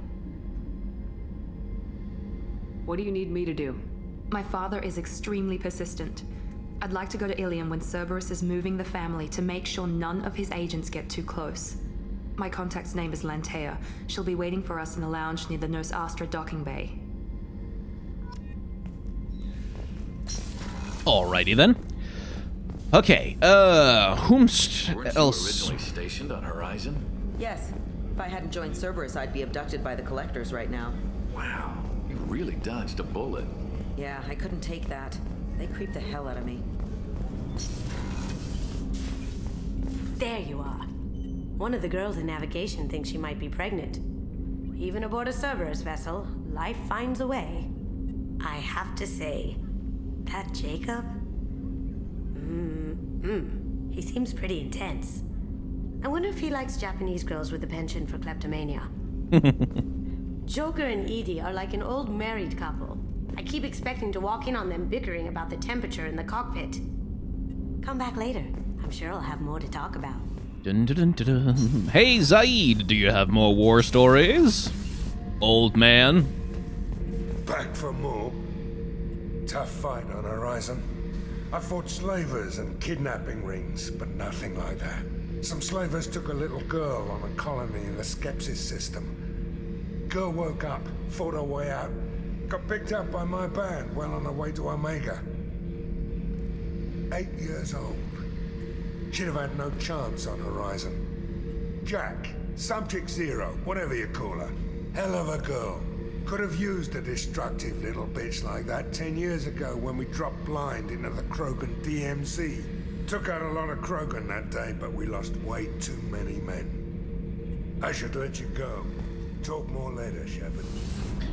What do you need me to do? My father is extremely persistent. I'd like to go to Ilium when Cerberus is moving the family to make sure none of his agents get too close. My contact's name is Lantea. She'll be waiting for us in a lounge near the Nos Astra docking bay. Alrighty then. Okay, whomst Weren't else? you originally stationed on Horizon? Yes. If I hadn't joined Cerberus, I'd be abducted by the Collectors right now. Wow, you really dodged a bullet. Yeah, I couldn't take that. They creeped the hell out of me. There you are. One of the girls in navigation thinks she might be pregnant. Even aboard a Cerberus vessel, life finds a way. I have to say, that Jacob? He seems pretty intense. I wonder if he likes Japanese girls with a penchant for kleptomania. Joker and Edie are like an old married couple. I keep expecting to walk in on them bickering about the temperature in the cockpit. Come back later. I'm sure I'll have more to talk about. Dun, dun, dun, dun, dun. Hey, Zaid, do you have more war stories? Old man? Back for more. Tough fight on Horizon. I fought slavers and kidnapping rings, but nothing like that. Some slavers took a little girl on a colony in the Skepsis system. Girl woke up, fought her way out, Got picked up by my band well on our way to Omega. 8 years old. She'd have had no chance on Horizon. Jack, Subject Zero, whatever you call her. Hell of a girl. Could have used a destructive little bitch like that 10 years ago when we dropped blind into the Krogan DMZ. Took out a lot of Krogan that day, but we lost way too many men. I should let you go. Talk more later, Shepard.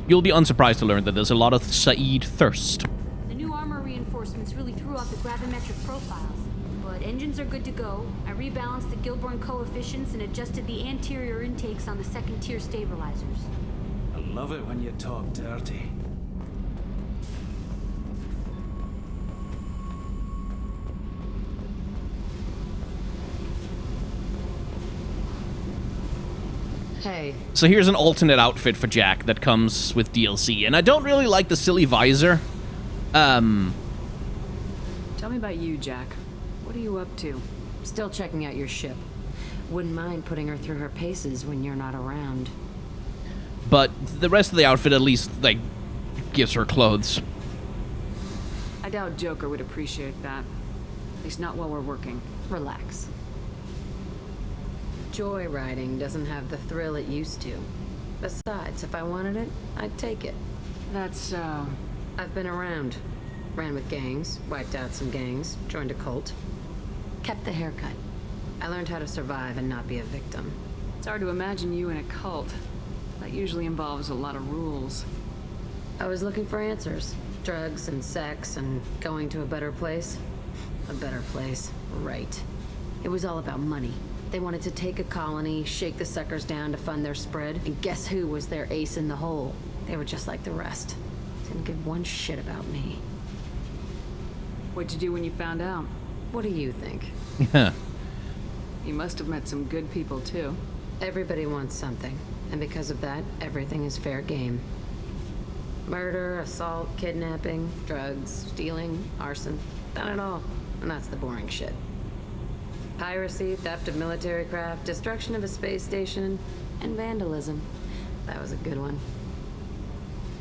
You'll be unsurprised to learn that there's a lot of Saeed thirst. The new armor reinforcements really threw off the gravimetric profiles, but engines are good to go. I rebalanced the Gilborn coefficients and adjusted the anterior intakes on the second-tier stabilizers. I love it when you talk dirty. Hey. So here's an alternate outfit for Jack that comes with DLC, and I don't really like the silly visor. Tell me about you, Jack. What are you up to? Still checking out your ship. Wouldn't mind putting her through her paces when you're not around. But the rest of the outfit at least, like, gives her clothes. I doubt Joker would appreciate that. At least not while we're working. Relax. Joyriding doesn't have the thrill it used to. Besides, if I wanted it, I'd take it. That's, I've been around. Ran with gangs, wiped out some gangs, joined a cult. Kept the haircut. I learned how to survive and not be a victim. It's hard to imagine you in a cult. That usually involves a lot of rules. I was looking for answers. Drugs and sex and going to a better place. A better place, right. It was all about money. They wanted to take a colony, shake the suckers down to fund their spread, and guess who was their ace in the hole? They were just like the rest. Didn't give one shit about me. What'd you do when you found out? What do you think? Yeah. You must have met some good people, too. Everybody wants something, and because of that, everything is fair game. Murder, assault, kidnapping, drugs, stealing, arson. Done it all. And that's the boring shit. Piracy, theft of military craft, destruction of a space station, and vandalism. That was a good one.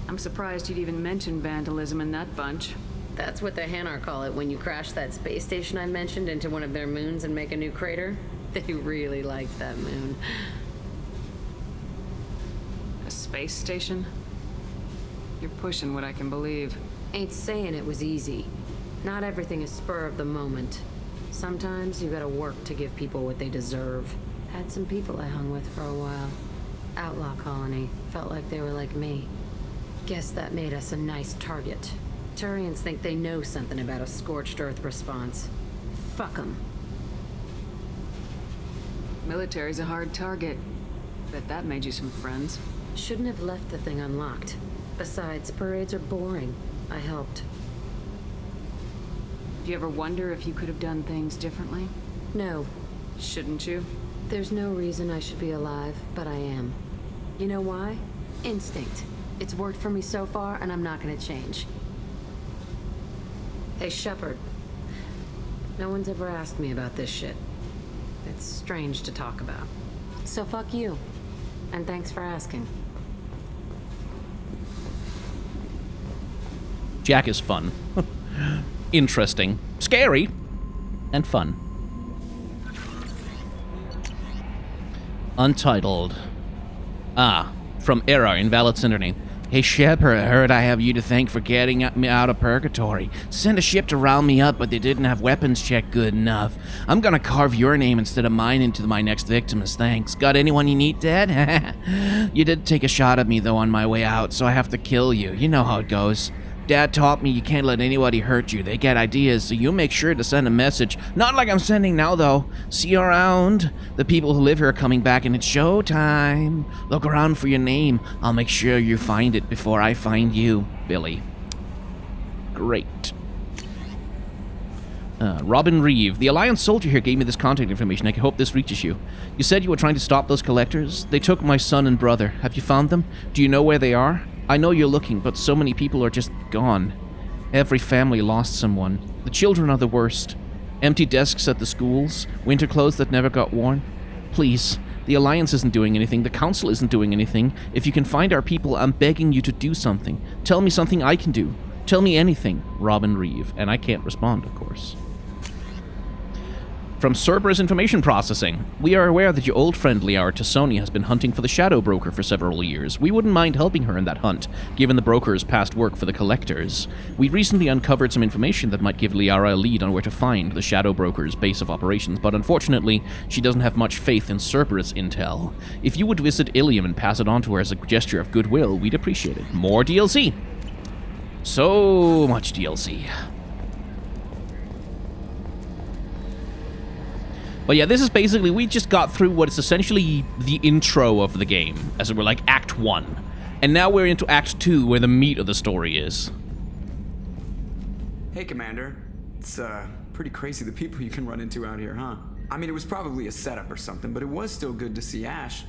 I'm surprised you'd even mention vandalism in that bunch. That's what the Hanar call it when you crash that space station I mentioned into one of their moons and make a new crater. They really liked that moon. A space station? You're pushing what I can believe. Ain't saying it was easy. Not everything is spur of the moment. Sometimes you gotta work to give people what they deserve. Had some people I hung with for a while. Outlaw colony. Felt like they were like me. Guess that made us a nice target. Turians think they know something about a scorched earth response. Fuck 'em. Military's a hard target. Bet that made you some friends. Shouldn't have left the thing unlocked. Besides, parades are boring. I helped. Do you ever wonder if you could have done things differently? No. Shouldn't you? There's no reason I should be alive, but I am. You know why? Instinct. It's worked for me so far, and I'm not gonna change. Hey, Shepard. No one's ever asked me about this shit. It's strange to talk about. So fuck you. And thanks for asking. Jack is fun. Interesting. Scary. And fun. Untitled. From Era, Invalid Syndrome. Hey Shepard, I heard I have you to thank for getting me out of purgatory. Sent a ship to round me up, but they didn't have weapons checked good enough. I'm gonna carve your name instead of mine into my next victim as thanks. Got anyone you need dead? You did take a shot at me though on my way out, so I have to kill you. You know how it goes. Dad taught me you can't let anybody hurt you. They get ideas, so you make sure to send a message. Not like I'm sending now, though. See you around. The people who live here are coming back, and it's showtime. Look around for your name. I'll make sure you find it before I find you, Billy. Great. Robin Reeve. The Alliance soldier here gave me this contact information. I hope this reaches you. You said you were trying to stop those collectors? They took my son and brother. Have you found them? Do you know where they are? I know you're looking, but so many people are just gone. Every family lost someone. The children are the worst. Empty desks at the schools. Winter clothes that never got worn. Please, The Alliance isn't doing anything. The Council isn't doing anything. If you can find our people, I'm begging you to do something. Tell me something I can do. Tell me anything, Robin Reeve. And I can't respond, of course. From Cerberus Information Processing, we are aware that your old friend Liara Tassoni has been hunting for the Shadow Broker for several years. We wouldn't mind helping her in that hunt, given the broker's past work for the Collectors. We recently uncovered some information that might give Liara a lead on where to find the Shadow Broker's base of operations, but unfortunately, she doesn't have much faith in Cerberus intel. If you would visit Ilium and pass it on to her as a gesture of goodwill, we'd appreciate it. More DLC! So much DLC. But yeah, this is basically, we just got through what is essentially the intro of the game, as it were, like Act 1. And now we're into Act 2, where the meat of the story is. Hey, Commander. It's, pretty crazy the people you can run into out here, huh? I mean, it was probably a setup or something, but it was still good to see Ash.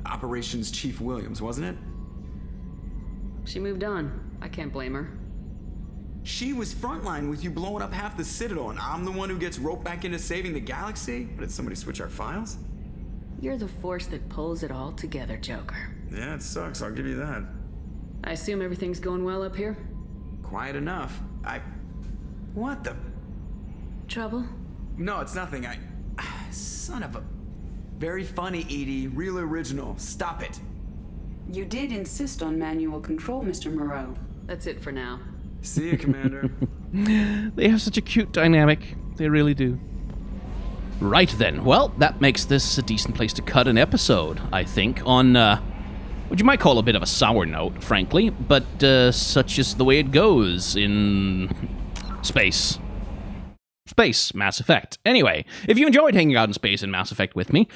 Operations Chief Williams, wasn't it? She moved on. I can't blame her. She was frontline with you blowing up half the Citadel, and I'm the one who gets roped back into saving the galaxy? Did somebody switch our files? You're the force that pulls it all together, Joker. Yeah, it sucks, I'll give you that. I assume everything's going well up here? Quiet enough. What the? Trouble? No, it's nothing. Son of a... Very funny, Edie. Real original. Stop it. You did insist on manual control, Mr. Moreau. That's it for now. See you, Commander. They have such a cute dynamic. They really do. Right then. Well, that makes this a decent place to cut an episode, I think, on, what you might call a bit of a sour note, frankly, but such is the way it goes in space. Space, Mass Effect. Anyway, if you enjoyed hanging out in space in Mass Effect with me...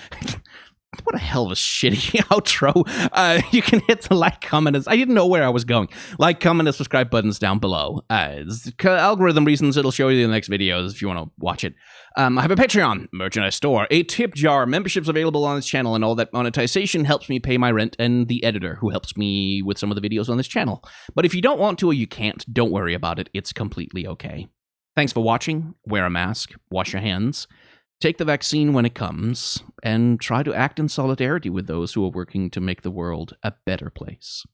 What a hell of a shitty outro. You can hit the like, comment, I didn't know where I was going. Like, comment, and subscribe buttons down below. Algorithm reasons, it'll show you the next videos if you want to watch it. I have a Patreon, merchandise store, a tip jar, memberships available on this channel, and all that monetization helps me pay my rent and the editor who helps me with some of the videos on this channel. But if you don't want to or you can't, don't worry about it. It's completely okay. Thanks for watching. Wear a mask. Wash your hands. Take the vaccine when it comes, and try to act in solidarity with those who are working to make the world a better place.